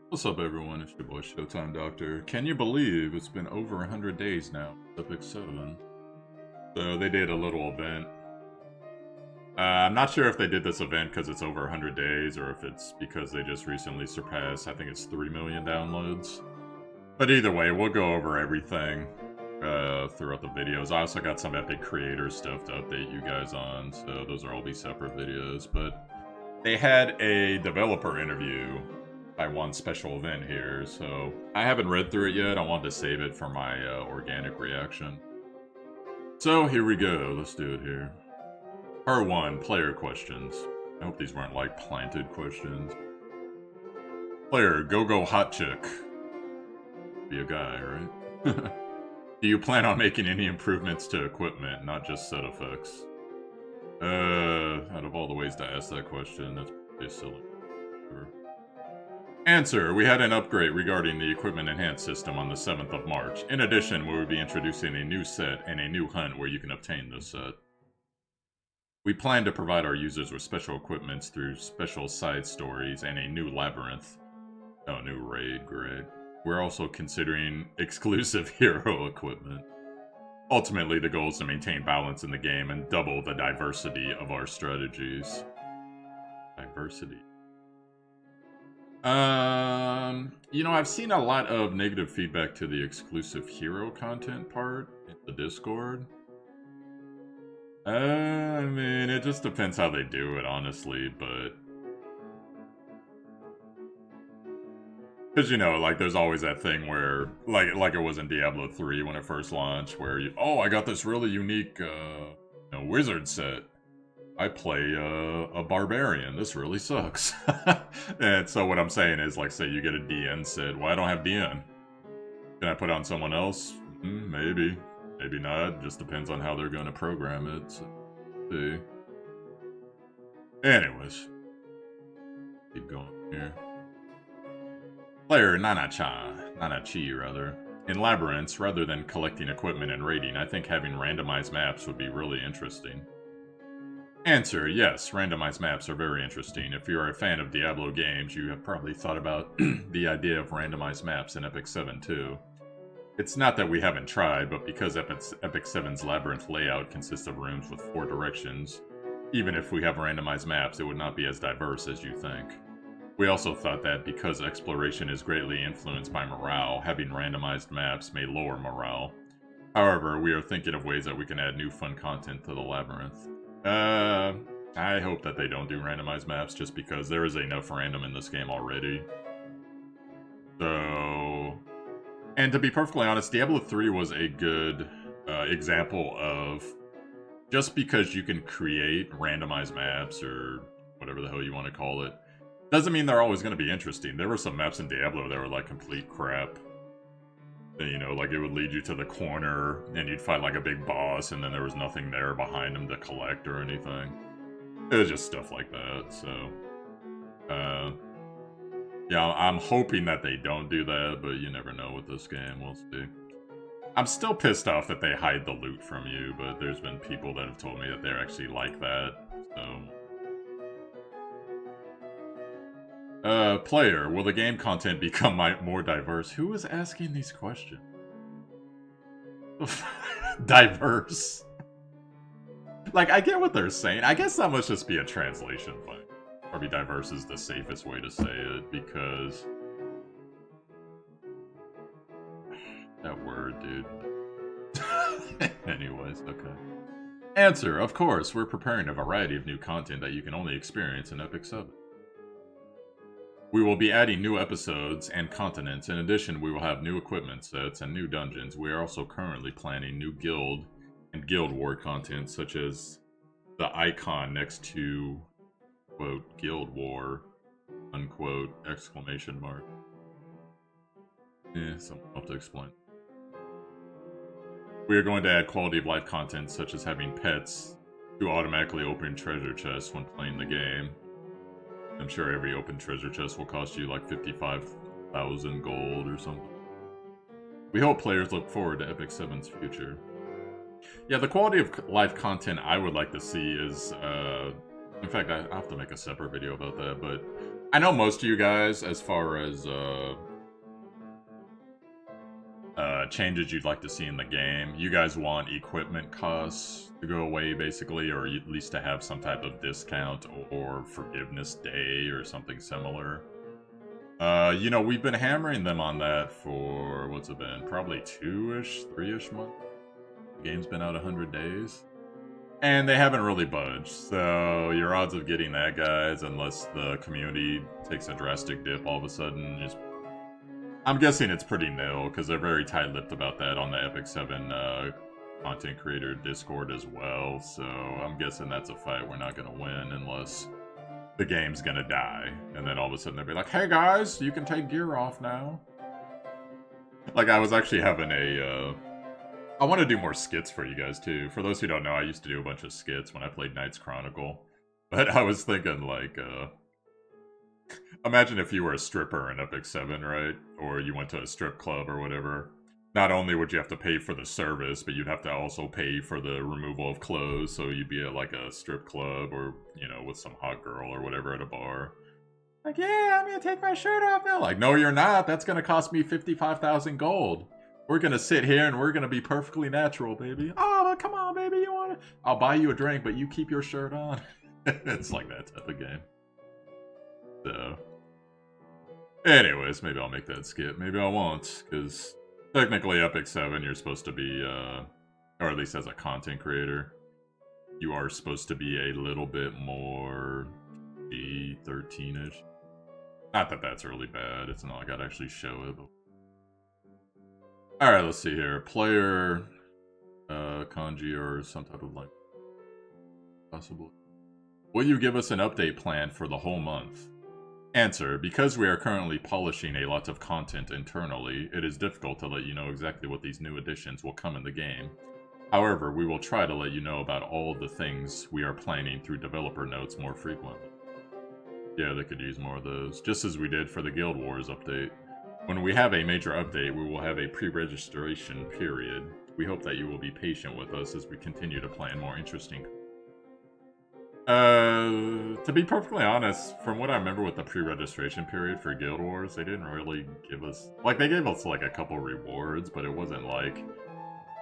What's up, everyone? It's your boy Showtimedr. Can you believe it's been over 100 days now? Epic 7. So they did a little event. I'm not sure if they did this event because it's over 100 days or if it's because they just recently surpassed, I think it's 3 million downloads. But either way, we'll go over everything throughout the videos. I also got some Epic Creator stuff to update you guys on, so those will all be separate videos. But they had a developer interview Taiwan special event here, so I haven't read through it yet. I wanted to save it for my organic reaction. So here we go. Let's do it here. Part 1, player questions. I hope these weren't like planted questions. Player, go hot chick. Be a guy, right? Do you plan on making any improvements to equipment, not just set effects? Out of all the ways to ask that question, that's pretty silly. Answer, we had an upgrade regarding the equipment enhanced system on the 7th of March. In addition, we will be introducing a new set and a new hunt where you can obtain this set. We plan to provide our users with special equipments through special side stories and a new labyrinth. Oh, new raid, great. We're also considering exclusive hero equipment. Ultimately, the goal is to maintain balance in the game and double the diversity of our strategies. Diversity. You know, I've seen a lot of negative feedback to the exclusive hero content part in the Discord. I mean, it just depends how they do it, honestly, but... Because, you know, like, there's always that thing where, like it was in Diablo 3 when it first launched, where, oh, I got this really unique, wizard set. I play a barbarian. This really sucks. And so what I'm saying is, like, say you get a DN set. Well, I don't have DN. Can I put on someone else? Maybe. Maybe not. Just depends on how they're going to program it. So, see. Anyways. Keep going here. Player Nana-Chi, rather. In Labyrinths, rather than collecting equipment and raiding, I think having randomized maps would be really interesting. Answer, yes, randomized maps are very interesting. If you're a fan of Diablo games, you have probably thought about the idea of randomized maps in Epic 7 too. It's not that we haven't tried, but because Epic 7's labyrinth layout consists of rooms with 4 directions, even if we have randomized maps, it would not be as diverse as you think. We also thought that because exploration is greatly influenced by morale, having randomized maps may lower morale. However, we are thinking of ways that we can add new fun content to the labyrinth. I hope that they don't do randomized maps just because there is enough random in this game already. So... And to be perfectly honest, Diablo 3 was a good example of just because you can create randomized maps or whatever the hell you want to call it, doesn't mean they're always going to be interesting. There were some maps in Diablo that were like complete crap. You know, like it would lead you to the corner and you'd fight like a big boss and then there was nothing there behind him to collect or anything. It was just stuff like that, so... yeah, I'm hoping that they don't do that, but you never know with this game, we'll see. I'm still pissed off that they hide the loot from you, but there's been people that have told me that they're actually like that, so... Player, will the game content become more diverse? Who is asking these questions? Diverse. Like, I get what they're saying. I guess that must just be a translation thing. Probably diverse is the safest way to say it, because... that word, dude. Anyways, okay. Answer, of course, we're preparing a variety of new content that you can only experience in Epic 7. We will be adding new episodes and continents. In addition, we will have new equipment sets and new dungeons. We are also currently planning new guild and guild war content, such as the icon next to, quote, guild war, unquote, exclamation mark. Someone will have to explain. We are going to add quality of life content, such as having pets to automatically open treasure chests when playing the game. I'm sure every open treasure chest will cost you like 55,000 gold or something. We hope players look forward to Epic 7's future. Yeah, the quality of life content I would like to see is, in fact, I have to make a separate video about that, but I know most of you guys, as far as changes you'd like to see in the game, you guys want equipment costs to go away, basically, or at least to have some type of discount or forgiveness day or something similar. You know, we've been hammering them on that for, what's it been? Probably 2-ish, 3-ish months. The game's been out 100 days. And they haven't really budged, so your odds of getting that, guys, unless the community takes a drastic dip all of a sudden, is... I'm guessing it's pretty nil, because they're very tight-lipped about that on the Epic 7 content creator Discord as well, so I'm guessing that's a fight we're not going to win unless the game's going to die. And then all of a sudden they'll be like, hey guys, you can take gear off now. Like, I was actually having a... I want to do more skits for you guys, too. For those who don't know, I used to do a bunch of skits when I played Knights Chronicle. But I was thinking, like, imagine if you were a stripper in Epic 7, right? Or you went to a strip club or whatever. Not only would you have to pay for the service, but you'd have to also pay for the removal of clothes. So you'd be at, like, a strip club or, you know, with some hot girl or whatever at a bar. Like, yeah, I'm gonna take my shirt off now. Like, no, you're not. That's gonna cost me 55,000 gold. We're gonna sit here and we're gonna be perfectly natural, baby. Oh, but come on, baby, you want it? I'll buy you a drink, but you keep your shirt on. It's like that type of game. So, anyways, maybe I'll make that skit. Maybe I won't, because technically Epic 7, you're supposed to be, or at least as a content creator, you are supposed to be a little bit more G13-ish. Not that that's really bad. It's not like I'd actually show it, but... Alright, let's see here. Player, kanji, or some type of like... Possibly. Will you give us an update plan for the whole month? Answer. Because we are currently polishing a lot of content internally, it is difficult to let you know exactly what these new additions will come in the game. However, we will try to let you know about all of the things we are planning through developer notes more frequently. Yeah, they could use more of those. Just as we did for the Guild Wars update. When we have a major update, we will have a pre-registration period. We hope that you will be patient with us as we continue to plan more interesting... to be perfectly honest, from what I remember with the pre-registration period for Guild Wars, they didn't really give us... Like, they gave us, like, a couple rewards, but it wasn't like...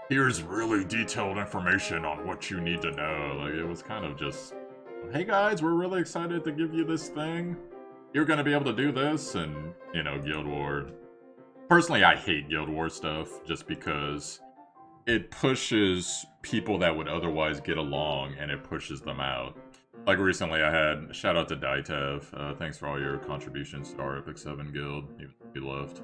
Here's really detailed information on what you need to know. Like, it was kind of just... Hey guys, we're really excited to give you this thing. You're gonna be able to do this, and, you know, Guild War... Personally, I hate Guild War stuff, just because it pushes people that would otherwise get along, and it pushes them out. Like, recently I had... Shout out to Daitav. Thanks for all your contributions to our Epic 7 guild, even if you left.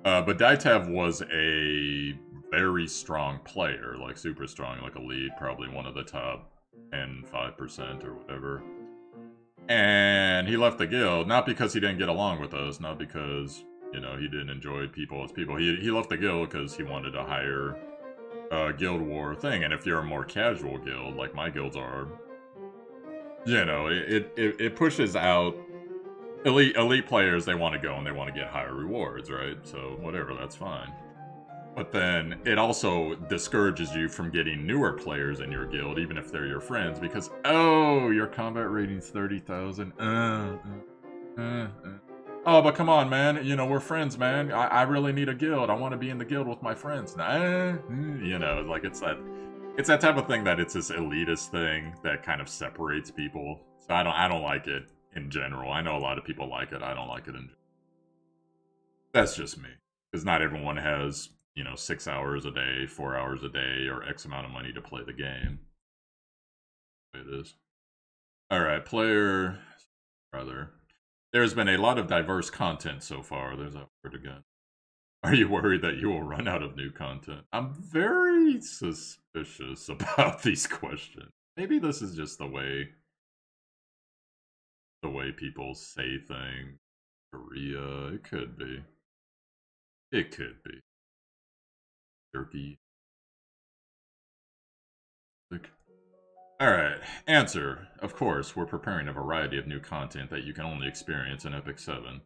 But Daitav was a very strong player, like, super strong, like a lead, probably one of the top 5% or whatever. And he left the guild, not because he didn't get along with us, not because, you know, he didn't enjoy people as people. He left the guild because he wanted to hire a Guild War thing. And if you're a more casual guild, like my guilds are, you know, it pushes out elite players. They want to go and they want to get higher rewards, right? So whatever, that's fine. But then it also discourages you from getting newer players in your guild, even if they're your friends, because, oh, your combat rating's 30,000. Oh, but come on, man. You know, we're friends, man. I really need a guild. I want to be in the guild with my friends. You know, like, it's that type of thing that it's this elitist thing that kind of separates people. So I don't like it in general. I know a lot of people like it. I don't like it in general. That's just me. Because not everyone has... you know, 6 hours a day, 4 hours a day, or X amount of money to play the game. It is. Alright, player... Rather. There's been a lot of diverse content so far. There's that word again. Are you worried that you will run out of new content? I'm very suspicious about these questions. Maybe this is just the way people say things. Korea, it could be. It could be. Turkey. Alright, answer. Of course, we're preparing a variety of new content that you can only experience in Epic 7.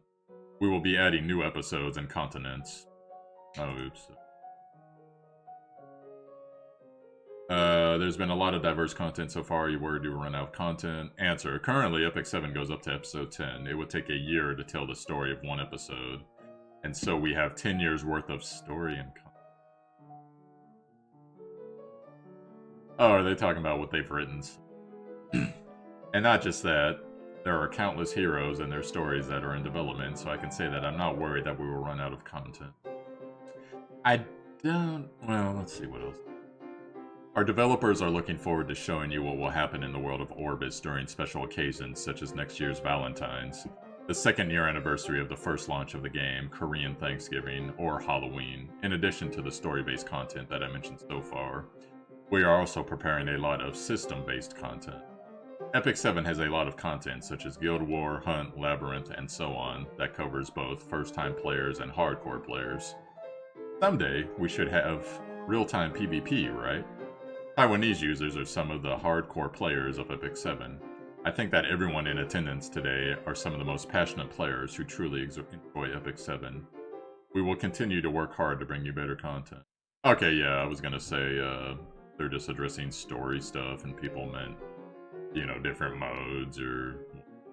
We will be adding new episodes and continents. Oh, oops. There's been a lot of diverse content so far. You worried you will run out of content? Answer. Currently, Epic 7 goes up to episode 10. It would take a year to tell the story of one episode. And so we have 10 years worth of story and content. Oh, are they talking about what they've written? And not just that, there are countless heroes and their stories that are in development, so I can say that I'm not worried that we will run out of content. I don't... Well, let's see what else. Our developers are looking forward to showing you what will happen in the world of Orbis during special occasions, such as next year's Valentine's, the 2nd year anniversary of the first launch of the game, Korean Thanksgiving, or Halloween, in addition to the story-based content that I mentioned so far. We are also preparing a lot of system-based content. Epic 7 has a lot of content, such as Guild War, Hunt, Labyrinth, and so on, that covers both first-time players and hardcore players. Someday, we should have real-time PvP, right? Taiwanese users are some of the hardcore players of Epic 7. I think that everyone in attendance today are some of the most passionate players who truly enjoy Epic 7. We will continue to work hard to bring you better content. Okay, yeah, I was gonna say, they're just addressing story stuff and people meant, you know, different modes or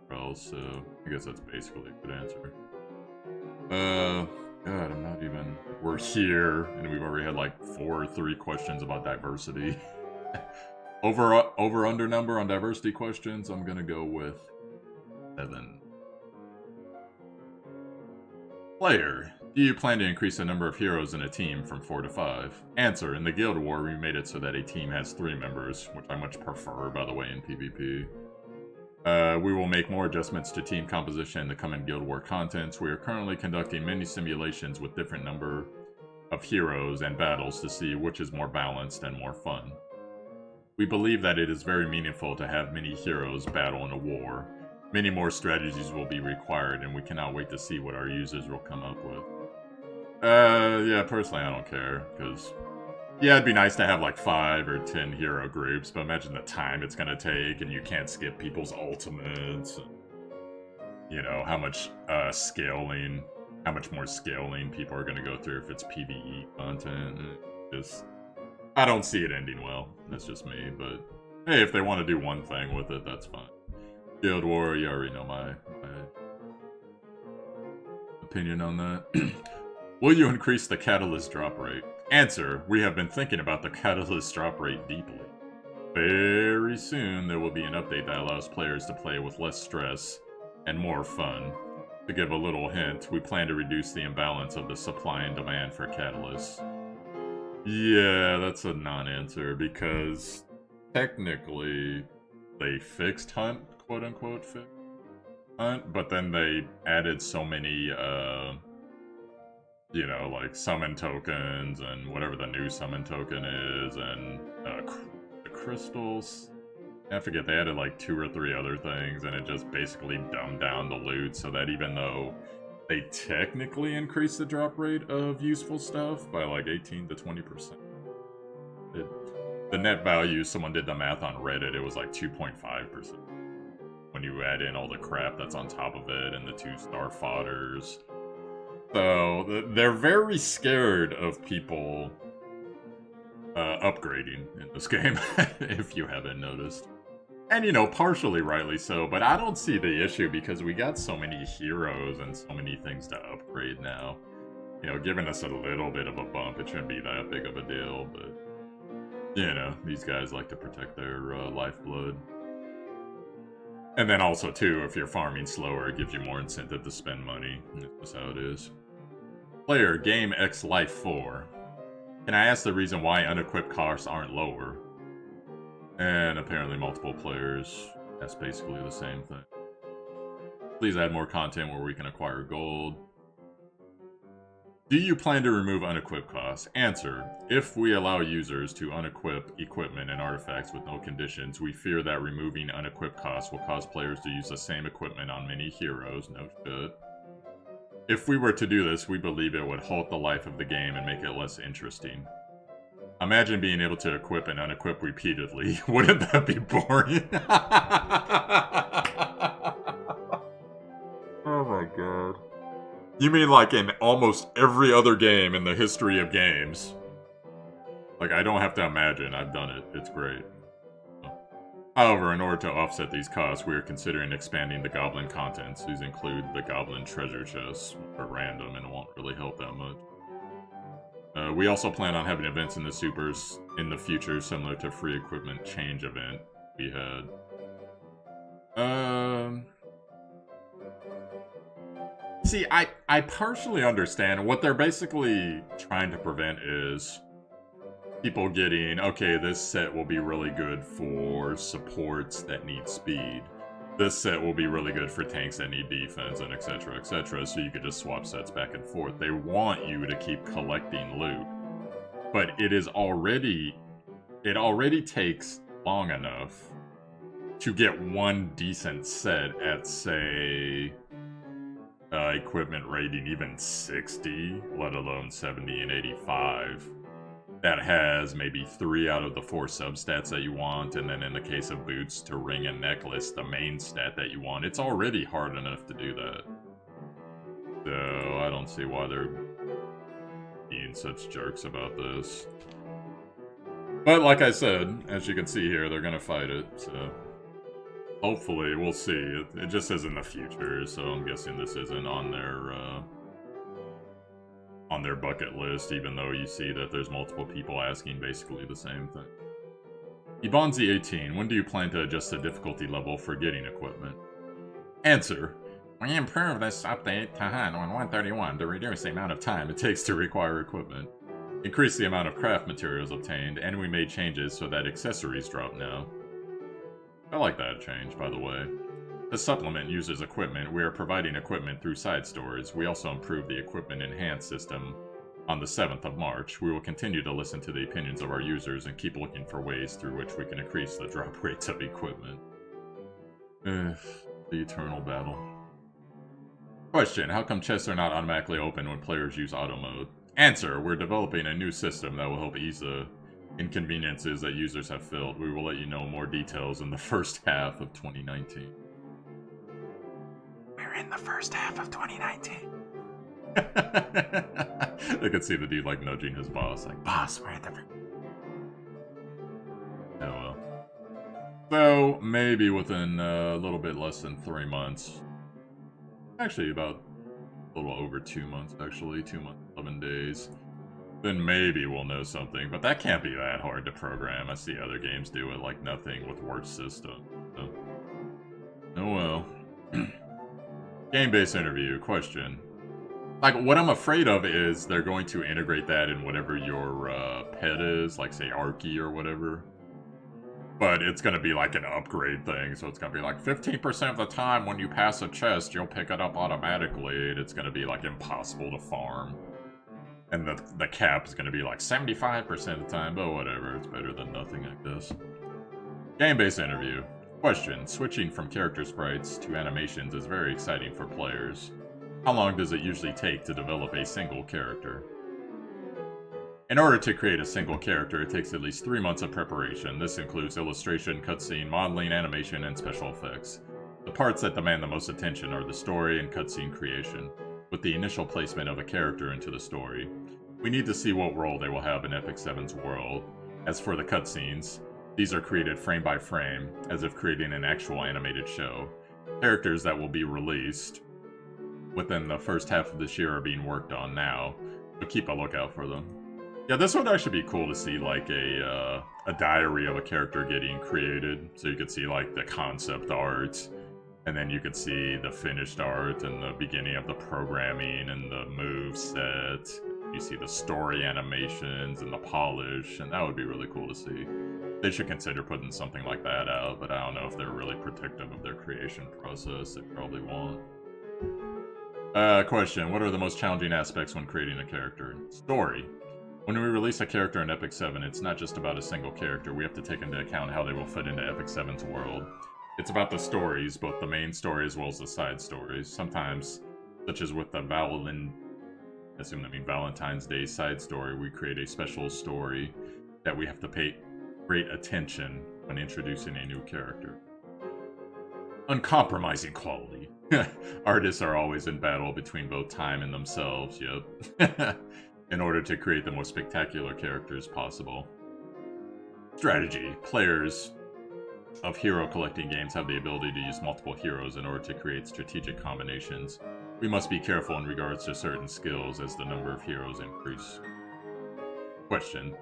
whatever else, so I guess that's basically a good answer. God, I'm not even... We're here, and we've already had like 4 or 3 questions about diversity. Over-under number on diversity questions, I'm gonna go with 7. Player, do you plan to increase the number of heroes in a team from 4 to 5? Answer, in the Guild War, we made it so that a team has 3 members, which I much prefer, by the way, in PvP. We will make more adjustments to team composition in the coming Guild War contents. We are currently conducting many simulations with different number of heroes and battles to see which is more balanced and more fun. We believe that it is very meaningful to have many heroes battle in a war. Many more strategies will be required, and we cannot wait to see what our users will come up with. Yeah, personally I don't care, because... Yeah, it'd be nice to have like 5 or 10 hero groups, but imagine the time it's gonna take, and you can't skip people's ultimates. And, you know, how much scaling, how much more scaling people are gonna go through if it's PvE content. Just, I don't see it ending well. That's just me, but hey, if they want to do one thing with it, that's fine. Guild War, you already know my opinion on that. Will you increase the catalyst drop rate? Answer, we have been thinking about the catalyst drop rate deeply. Very soon, there will be an update that allows players to play with less stress and more fun. To give a little hint, we plan to reduce the imbalance of the supply and demand for catalysts. Yeah, that's a non-answer, because technically they fixed Hunt, quote-unquote fixed Hunt, but then they added so many, you know, like summon tokens and whatever the new summon token is, and the crystals. I forget, they added like 2 or 3 other things, and it just basically dumbed down the loot so that even though they technically increased the drop rate of useful stuff by like 18 to 20%, the net value, someone did the math on Reddit, it was like 2.5%. When you add in all the crap that's on top of it and the 2-star fodders. So, they're very scared of people upgrading in this game, if you haven't noticed. And, you know, partially rightly so, but I don't see the issue because we got so many heroes and so many things to upgrade now. You know, giving us a little bit of a bump, it shouldn't be that big of a deal, but, you know, these guys like to protect their lifeblood. And then also, too, if you're farming slower, it gives you more incentive to spend money. That's just how it is. Player, Game X Life 4. Can I ask the reason why unequipped costs aren't lower? And apparently multiple players, that's basically the same thing. Please add more content where we can acquire gold. Do you plan to remove unequipped costs? Answer, if we allow users to unequip equipment and artifacts with no conditions, we fear that removing unequipped costs will cause players to use the same equipment on many heroes. No shit. If we were to do this, we believe it would halt the life of the game and make it less interesting. Imagine being able to equip and unequip repeatedly. Wouldn't that be boring? Oh my god. You mean like in almost every other game in the history of games? Like, I don't have to imagine. I've done it. It's great. However, in order to offset these costs, we are considering expanding the Goblin contents. These include the Goblin treasure chests, which are random and won't really help that much. We also plan on having events in the supers in the future, similar to free equipment change event we had. See, I partially understand. What they're basically trying to prevent is people getting, okay, this set will be really good for supports that need speed. This set will be really good for tanks that need defense, and etc, etc, so you could just swap sets back and forth. They want you to keep collecting loot. But it already takes long enough to get one decent set at, say, equipment rating even 60, let alone 70 and 85. That has maybe 3 out of the 4 substats that you want, and then in the case of boots to ring and necklace, the main stat that you want. It's already hard enough to do that. So, I don't see why they're being such jerks about this. But like I said, as you can see here, they're gonna fight it, so... Hopefully, we'll see. It just says in the future, so I'm guessing this isn't on their bucket list, even though you see that there's multiple people asking basically the same thing. Ibonzi18, when do you plan to adjust the difficulty level for getting equipment? Answer. We improved this update to HUD on 131 to reduce the amount of time it takes to require equipment, increase the amount of craft materials obtained, and we made changes so that accessories drop now. I like that change, by the way. To supplement users' equipment, we are providing equipment through side stores. We also improved the Equipment Enhanced system on the 7th of March. We will continue to listen to the opinions of our users and keep looking for ways through which we can increase the drop rates of equipment. The eternal battle. Question, how come chests are not automatically open when players use auto mode? Answer, we're developing a new system that will help ease the inconveniences that users have felt. We will let you know more details in the first half of 2019. We're in the first half of 2019. I could see the dude like nudging his boss, like, boss, we're at the... Oh well. So, maybe within a little bit less than 3 months. Actually, about a little over 2 months, actually. 2 months, 11 days. Then maybe we'll know something, but that can't be that hard to program. I see other games do it like nothing with worse system. So. Oh well. Game-based interview. Question. Like, what I'm afraid of is they're going to integrate that in whatever your pet is, like, say, Arky or whatever. But it's going to be like an upgrade thing, so it's going to be like 15% of the time when you pass a chest, you'll pick it up automatically, and it's going to be, like, impossible to farm. And the cap is going to be like 75% of the time, but whatever, it's better than nothing, I guess. Game-based interview. Question, switching from character sprites to animations is very exciting for players. How long does it usually take to develop a single character? In order to create a single character, it takes at least 3 months of preparation. This includes illustration, cutscene, modeling, animation, and special effects. The parts that demand the most attention are the story and cutscene creation, with the initial placement of a character into the story. We need to see what role they will have in Epic 7's world. As for the cutscenes, these are created frame by frame, as if creating an actual animated show. Characters that will be released within the first half of this year are being worked on now, so keep a lookout for them. Yeah, this would actually be cool to see, like, a diary of a character getting created, so you could see, like, the concept art, and then you could see the finished art and the beginning of the programming and the move set. You see the story animations and the polish, and that would be really cool to see. They should consider putting something like that out, but I don't know if they're really protective of their creation process. They probably won't. Question, what are the most challenging aspects when creating a character? Story. When we release a character in Epic 7, it's not just about a single character. We have to take into account how they will fit into Epic 7's world. It's about the stories, both the main story as well as the side stories. Sometimes, such as with the I assume that means Valentine's Day side story, we create a special story that we have to pay great attention when introducing a new character. Uncompromising quality. Artists are always in battle between both time and themselves, yep. In order to create the most spectacular characters possible. Strategy. Players of hero collecting games have the ability to use multiple heroes in order to create strategic combinations. We must be careful in regards to certain skills as the number of heroes increase. Question.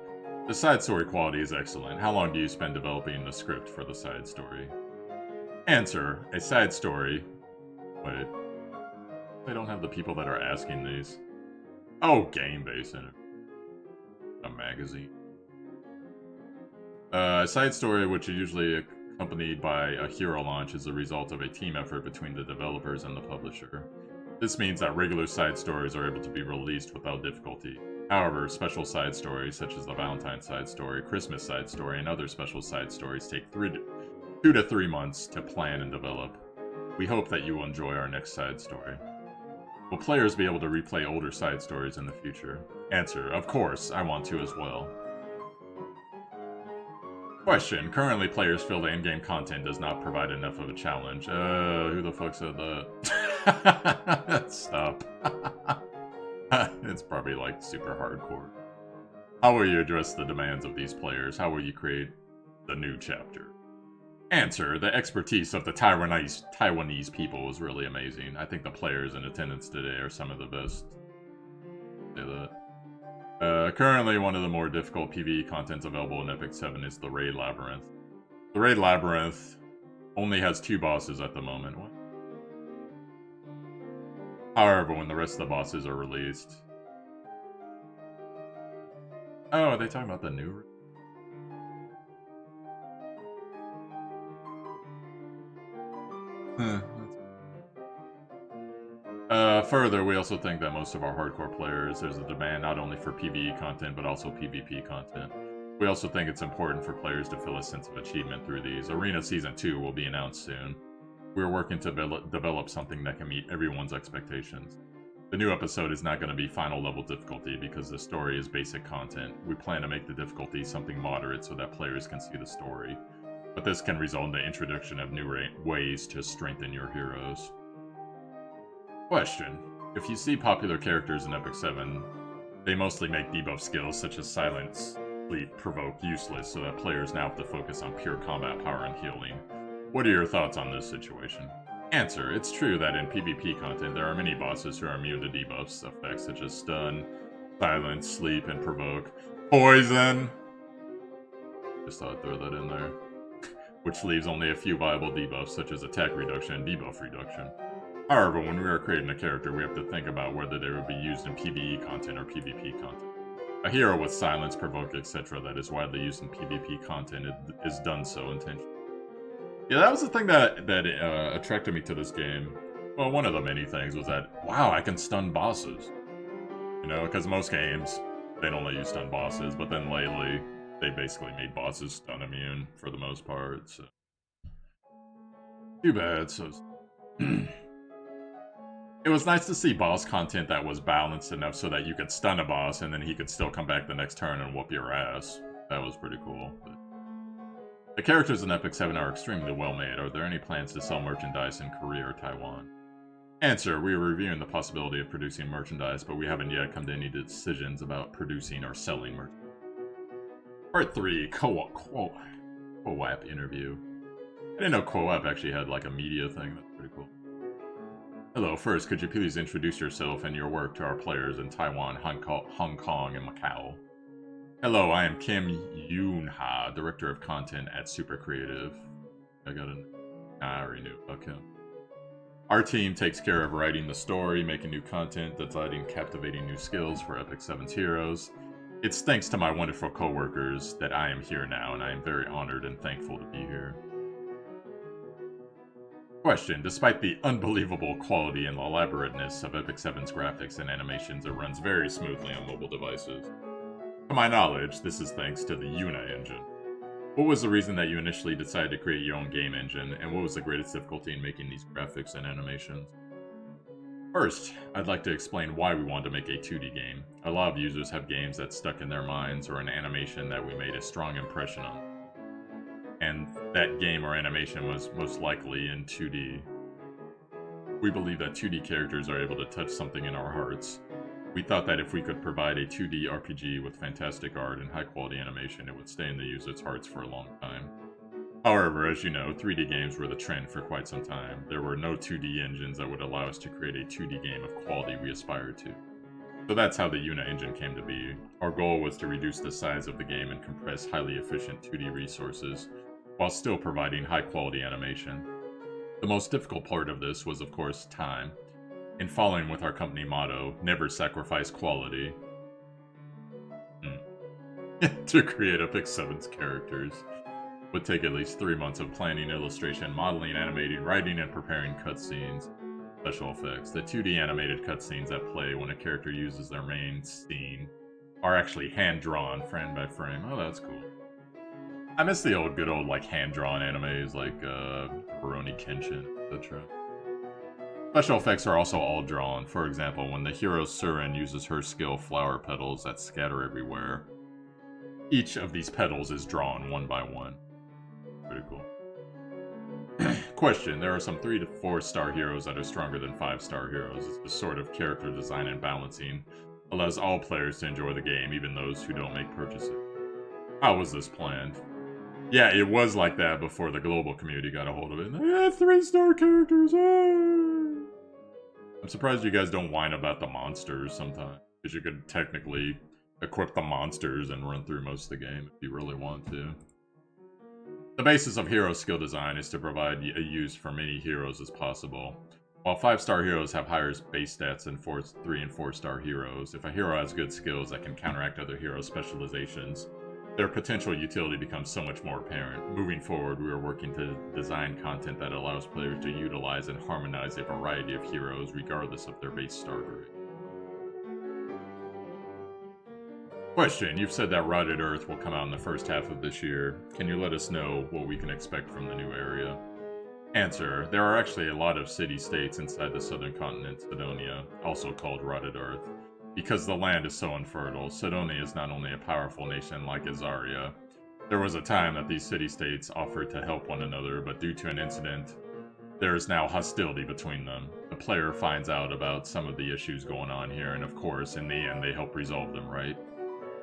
The side story quality is excellent. How long do you spend developing the script for the side story? Answer. A side story... Wait. They don't have the people that are asking these. Oh, game based in a magazine. A side story, which is usually accompanied by a hero launch, is the result of a team effort between the developers and the publisher. This means that regular side stories are able to be released without difficulty. However, special side stories, such as the Valentine's side story, Christmas side story, and other special side stories take 2 to 3 months to plan and develop. We hope that you will enjoy our next side story. Will players be able to replay older side stories in the future? Answer. Of course, I want to as well. Question. Currently, players feel the in-game content does not provide enough of a challenge. Who the fuck said that? Stop. It's probably, like, super hardcore. How will you address the demands of these players? How will you create the new chapter? Answer. The expertise of the Taiwanese people is really amazing. I think the players in attendance today are some of the best. Say that. Currently, one of the more difficult PvE contents available in Epic 7 is the Raid Labyrinth. The Raid Labyrinth only has 2 bosses at the moment. What? However, when the rest of the bosses are released... Oh, are they talking about the new... Further, we also think that most of our hardcore players, there's a demand not only for PvE content, but also PvP content. We also think it's important for players to feel a sense of achievement through these. Arena Season 2 will be announced soon. We're working to develop something that can meet everyone's expectations. The new episode is not going to be final level difficulty because the story is basic content. We plan to make the difficulty something moderate so that players can see the story. But this can result in the introduction of new ways to strengthen your heroes. Question. If you see popular characters in Epic 7, they mostly make debuff skills such as Silence, Sleep, Provoke useless so that players now have to focus on pure combat power and healing. What are your thoughts on this situation? Answer. It's true that in PvP content there are many bosses who are immune to debuffs effects such as Stun, Silence, Sleep, and Provoke. Poison! Just thought I'd throw that in there. Which leaves only a few viable debuffs such as attack reduction and debuff reduction. However, when we are creating a character, we have to think about whether they would be used in PvE content or PvP content. A hero with Silence, Provoke, etc. that is widely used in PvP content is done so intentionally. Yeah, that was the thing that attracted me to this game. Well, one of the many things was that, wow, I can stun bosses. You know, because most games, they don't let you stun bosses, but then lately, they basically made bosses stun immune for the most part, so... Too bad, so... It was nice to see boss content that was balanced enough so that you could stun a boss and then he could still come back the next turn and whoop your ass. That was pretty cool. But the characters in Epic 7 are extremely well made. Are there any plans to sell merchandise in Korea or Taiwan? Answer. We are reviewing the possibility of producing merchandise, but we haven't yet come to any decisions about producing or selling merchandise. Part 3. Co-op interview. I didn't know Co-op actually had like a media thing. That's pretty cool. Hello, first, could you please introduce yourself and your work to our players in Taiwan, Hong Kong, and Macau? Hello, I am Kim Yoon-ha, Director of Content at Super Creative. I already knew about Kim. Our team takes care of writing the story, making new content, designing captivating new skills for Epic 7's heroes. It's thanks to my wonderful co-workers that I am here now, and I am very honored and thankful to be here. Question. Despite the unbelievable quality and elaborateness of Epic 7's graphics and animations, it runs very smoothly on mobile devices. To my knowledge, this is thanks to the Yuna engine. What was the reason that you initially decided to create your own game engine, and what was the greatest difficulty in making these graphics and animations? First, I'd like to explain why we wanted to make a 2D game. A lot of users have games that stuck in their minds or an animation that we made a strong impression on. And that game or animation was most likely in 2D. We believe that 2D characters are able to touch something in our hearts. We thought that if we could provide a 2D RPG with fantastic art and high-quality animation, it would stay in the users' hearts for a long time. However, as you know, 3D games were the trend for quite some time. There were no 2D engines that would allow us to create a 2D game of quality we aspired to. So that's how the Yuna engine came to be. Our goal was to reduce the size of the game and compress highly efficient 2D resources, while still providing high-quality animation. The most difficult part of this was, of course, time. In following with our company motto, never sacrifice quality, to create Epic 7's characters would take at least 3 months of planning, illustration, modeling, animating, writing, and preparing cutscenes. Special effects. The 2D animated cutscenes that play when a character uses their main scene are actually hand-drawn, frame by frame. Oh, that's cool. I miss the good old, like, hand-drawn animes like, Rurouni Kenshin, etc. Special effects are also all drawn. For example, when the hero Surin uses her skill flower petals that scatter everywhere, each of these petals is drawn one by one. Pretty cool. Question, there are some 3 to 4 star heroes that are stronger than 5 star heroes. It's the sort of character design and balancing allows all players to enjoy the game, even those who don't make purchases. How was this planned? Yeah, it was like that before the global community got a hold of it. 3-star characters! I'm surprised you guys don't whine about the monsters sometimes, because you could technically equip the monsters and run through most of the game if you really want to. The basis of hero skill design is to provide a use for many heroes as possible. While 5-star heroes have higher base stats than 3 and 4-star heroes, if a hero has good skills that can counteract other heroes' specializations, their potential utility becomes so much more apparent. Moving forward, we are working to design content that allows players to utilize and harmonize a variety of heroes regardless of their base starter rate. Question, you've said that Rotted Earth will come out in the first half of this year. Can you let us know what we can expect from the new area? Answer, there are actually a lot of city-states inside the southern continent, Sidonia, also called Rotted Earth. Because the land is so infertile, Sidonia is not only a powerful nation like Azaria. There was a time that these city-states offered to help one another, but due to an incident, there is now hostility between them. The player finds out about some of the issues going on here, and of course, in the end, they help resolve them, right?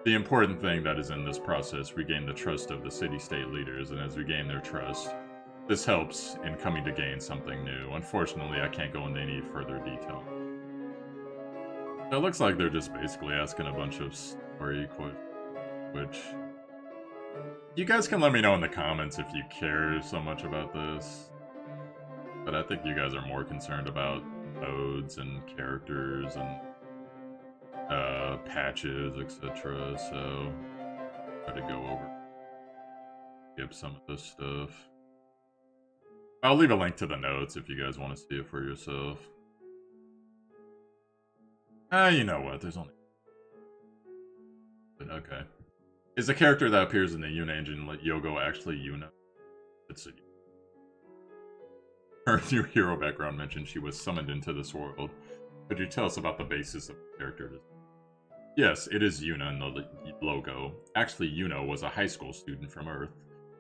The important thing that is in this process, we gain the trust of the city-state leaders, and as we gain their trust, this helps in coming to gain something new. Unfortunately, I can't go into any further detail. So it looks like they're just basically asking a bunch of story questions, which... You guys can let me know in the comments if you care so much about this. But I think you guys are more concerned about modes and characters and patches, etc. So try to go over, skip some of this stuff. I'll leave a link to the notes if you guys want to see it for yourself. You know what? There's only. But okay. Is the character that appears in the Yuna engine Yogo actually Yuna? It's a... Her new hero background mentioned she was summoned into this world. Could you tell us about the basis of the character? Yes, it is Yuna in the logo. Actually, Yuna was a high school student from Earth.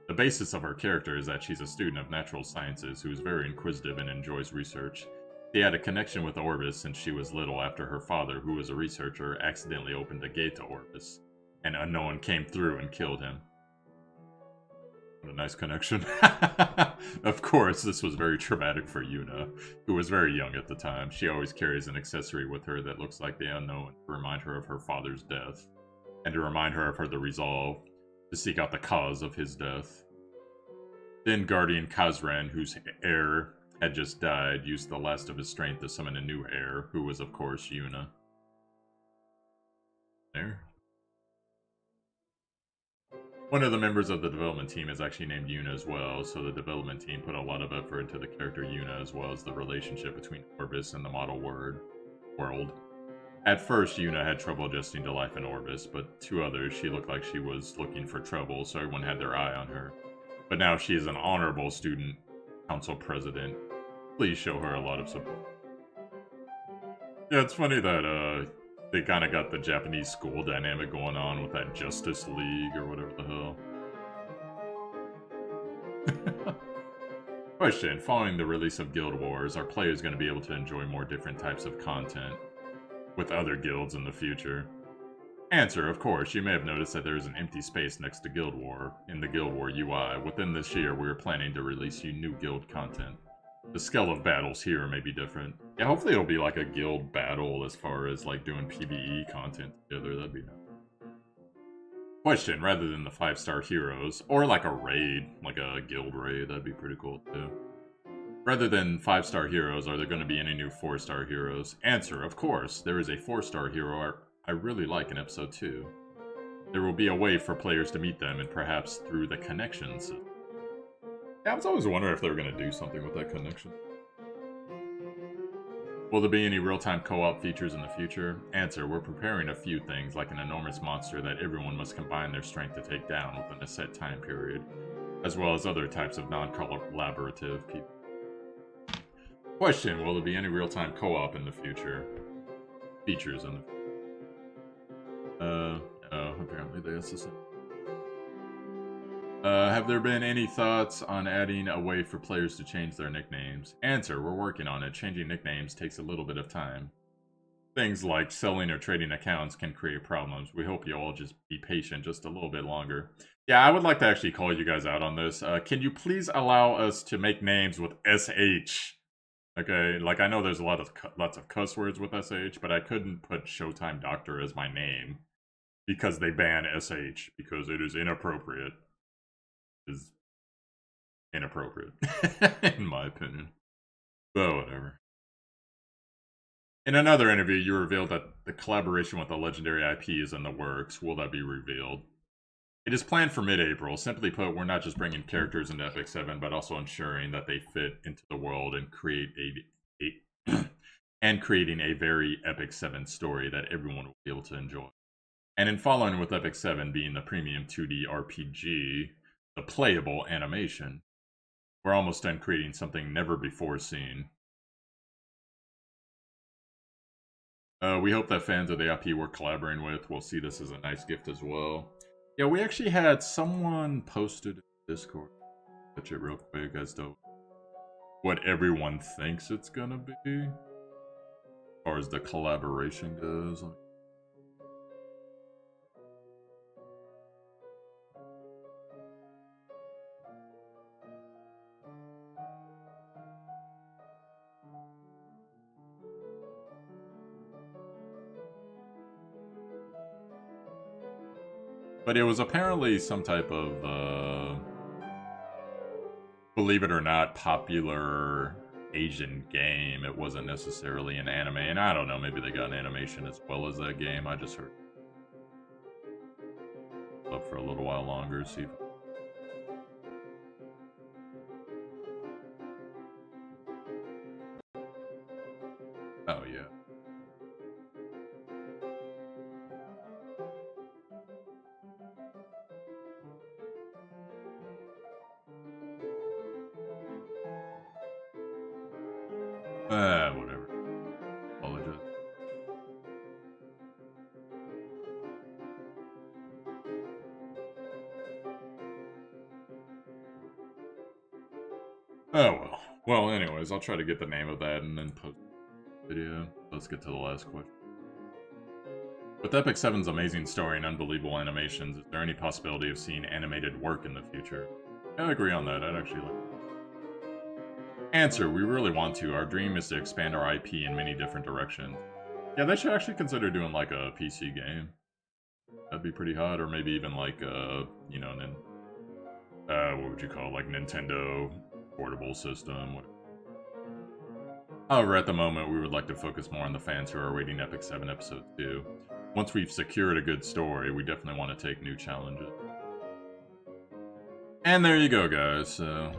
The basis of her character is that she's a student of natural sciences who is very inquisitive and enjoys research. She had a connection with Orbis since she was little after her father, who was a researcher, accidentally opened a gate to Orbis. An unknown came through and killed him. What a nice connection. Of course, this was very traumatic for Yuna, who was very young at the time. She always carries an accessory with her that looks like the unknown to remind her of her father's death, and to remind her of her the resolve to seek out the cause of his death. Then Guardian Kazran, whose heir had just died, used the last of his strength to summon a new heir, who was of course Yuna. There. One of the members of the development team is actually named Yuna as well, so the development team put a lot of effort into the character Yuna as well as the relationship between Orbis and the model world. At first, Yuna had trouble adjusting to life in Orbis, but to others, she looked like she was looking for trouble, so everyone had their eye on her. But now she is an honorable student council president. Please show her a lot of support. Yeah, it's funny that, they kind of got the Japanese school dynamic going on with that Justice League or whatever the hell. Question. Following the release of Guild Wars, are players going to be able to enjoy more different types of content? with other guilds in the future? Answer, of course. You may have noticed that there is an empty space next to Guild War in the Guild War UI. Within this year, we are planning to release you new guild content. The scale of battles here may be different. Yeah, hopefully it'll be like a guild battle as far as like doing PvE content together. That'd be nice. Question, rather than the 5-star heroes, or like a raid, like a guild raid, that'd be pretty cool too. Rather than 5-star heroes, are there going to be any new 4-star heroes? Answer, of course. There is a 4-star hero I really like in episode 2. There will be a way for players to meet them, and perhaps through the connections. Yeah, I was always wondering if they were going to do something with that connection. Will there be any real-time co-op features in the future? Answer, we're preparing a few things, like an enormous monster that everyone must combine their strength to take down within a set time period, as well as other types of non-collaborative people. Question, will there be any real-time co-op in the future? Features in the future. No, apparently they asked the same. Have there been any thoughts on adding a way for players to change their nicknames? Answer, we're working on it. Changing nicknames takes a little bit of time. Things like selling or trading accounts can create problems. We hope you all just be patient just a little bit longer. Yeah, I would like to actually call you guys out on this. Can you please allow us to make names with SH? Okay, like I know there's lots of cuss words with SH, but I couldn't put Showtimedr as my name because they ban SH because it is inappropriate. Is inappropriate, in my opinion. But whatever. In another interview, you revealed that the collaboration with the legendary IP is in the works. Will that be revealed? It is planned for mid-April. Simply put, we're not just bringing characters into Epic 7, but also ensuring that they fit into the world and creating a very Epic 7 story that everyone will be able to enjoy. And in following with Epic 7 being the premium 2D RPG, the playable animation, we're almost done creating something never before seen. We hope that fans of the IP we're collaborating with will see this as a nice gift as well. Yeah, we actually had someone posted in Discord. Touch it real quick as to what everyone thinks it's gonna be, as far as the collaboration goes. But it was apparently some type of, believe it or not, popular Asian game. It wasn't necessarily an anime, and I don't know, maybe they got an animation as well as that game. I just heard up for a little while longer, see if... Oh, yeah. Whatever. Apologize. Oh, well. Well, anyways, I'll try to get the name of that and then post the video. Let's get to the last question. With Epic 7's amazing story and unbelievable animations, is there any possibility of seeing animated work in the future? I agree on that. I'd actually like... Answer, we really want to. Our dream is to expand our IP in many different directions. Yeah, they should actually consider doing like a PC game. That'd be pretty hot, or maybe even like you know, what would you call it? Like Nintendo portable system. However, at the moment, we would like to focus more on the fans who are awaiting Epic 7 Episode 2. Once we've secured a good story, we definitely want to take new challenges. And there you go, guys. So,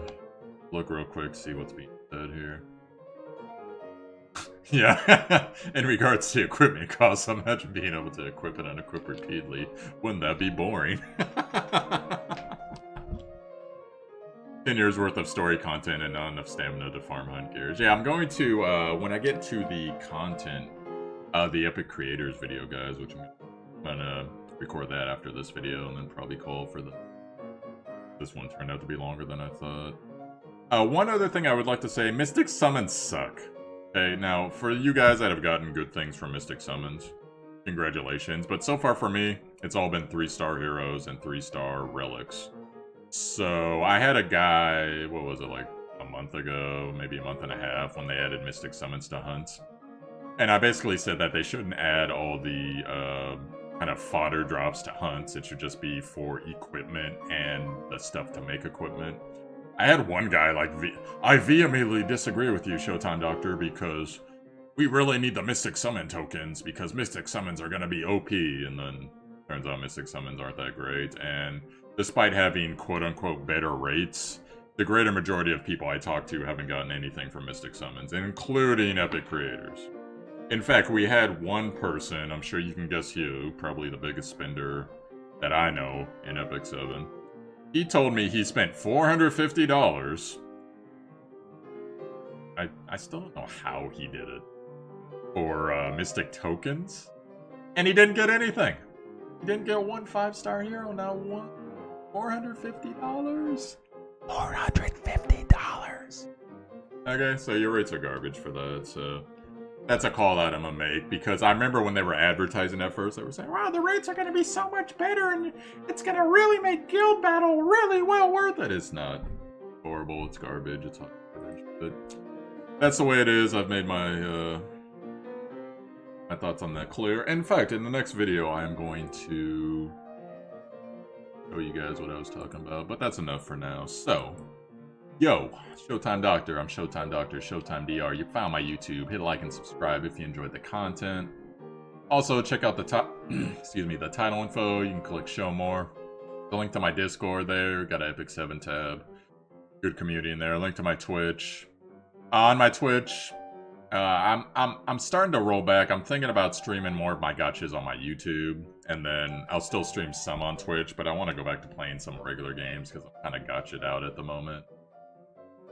look real quick, see what's being said here. Yeah, in regards to equipment costs, imagine being able to equip and unequip repeatedly. Wouldn't that be boring? 10 years worth of story content and not enough stamina to farm hunt gears. Yeah, I'm going to, when I get to the content of the Epic Creators video, guys, which I'm gonna record that after this video and then probably call for the... This one turned out to be longer than I thought. One other thing I would like to say, Mystic Summons suck. Okay, now, for you guys that have gotten good things from Mystic Summons, congratulations. But so far for me, it's all been 3-star heroes and 3-star relics. So, I had a guy, what was it, like a month ago, maybe a month and a half, when they added Mystic Summons to hunts. And I basically said that they shouldn't add all the kind of fodder drops to hunts. It should just be for equipment and the stuff to make equipment. I had one guy like, I vehemently disagree with you, Showtime Doctor, because we really need the Mystic Summon tokens, because Mystic Summons are going to be OP, and then turns out Mystic Summons aren't that great, and despite having quote-unquote better rates, the greater majority of people I talk to haven't gotten anything from Mystic Summons, including Epic creators. In fact, we had one person, I'm sure you can guess who, probably the biggest spender that I know in Epic 7. He told me he spent $450. I still don't know how he did it. For Mystic tokens. And he didn't get anything. He didn't get one 5-star hero, not one. $450? $450. Okay, so your rates are garbage for that, so... That's a call out I'm gonna make, because I remember when they were advertising at first, they were saying, wow, the rates are gonna be so much better, and it's gonna really make Guild Battle really well worth it. It's not. Horrible, it's garbage, it's hot garbage. But that's the way it is. I've made my, my thoughts on that clear. In fact, in the next video, I am going to show you guys what I was talking about, but that's enough for now. So, yo, Showtime Doctor, I'm Showtime Doctor, Showtime DR. You found my YouTube. Hit like and subscribe if you enjoyed the content. Also, check out the top, excuse me, the title info. You can click Show More. The link to my Discord there. Got an Epic 7 tab. Good community in there. Link to my Twitch. On my Twitch, I'm starting to roll back. I'm thinking about streaming more of my gotchas on my YouTube, and then I'll still stream some on Twitch. But I want to go back to playing some regular games because I'm kind of gotcha'd out at the moment.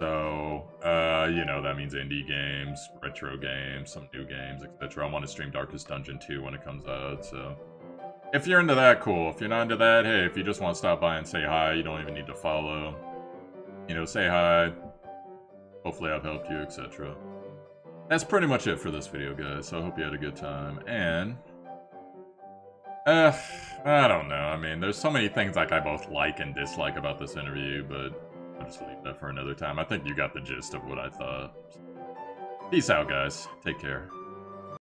So, you know, that means indie games, retro games, some new games, etc. I want to stream Darkest Dungeon 2 when it comes out, so... If you're into that, cool. If you're not into that, hey, if you just want to stop by and say hi, you don't even need to follow. You know, say hi. Hopefully I've helped you, etc. That's pretty much it for this video, guys, so I hope you had a good time, and... I don't know, I mean, there's so many things like I both like and dislike about this interview, but... I'll just leave that for another time. I think you got the gist of what I thought. Peace out, guys. Take care.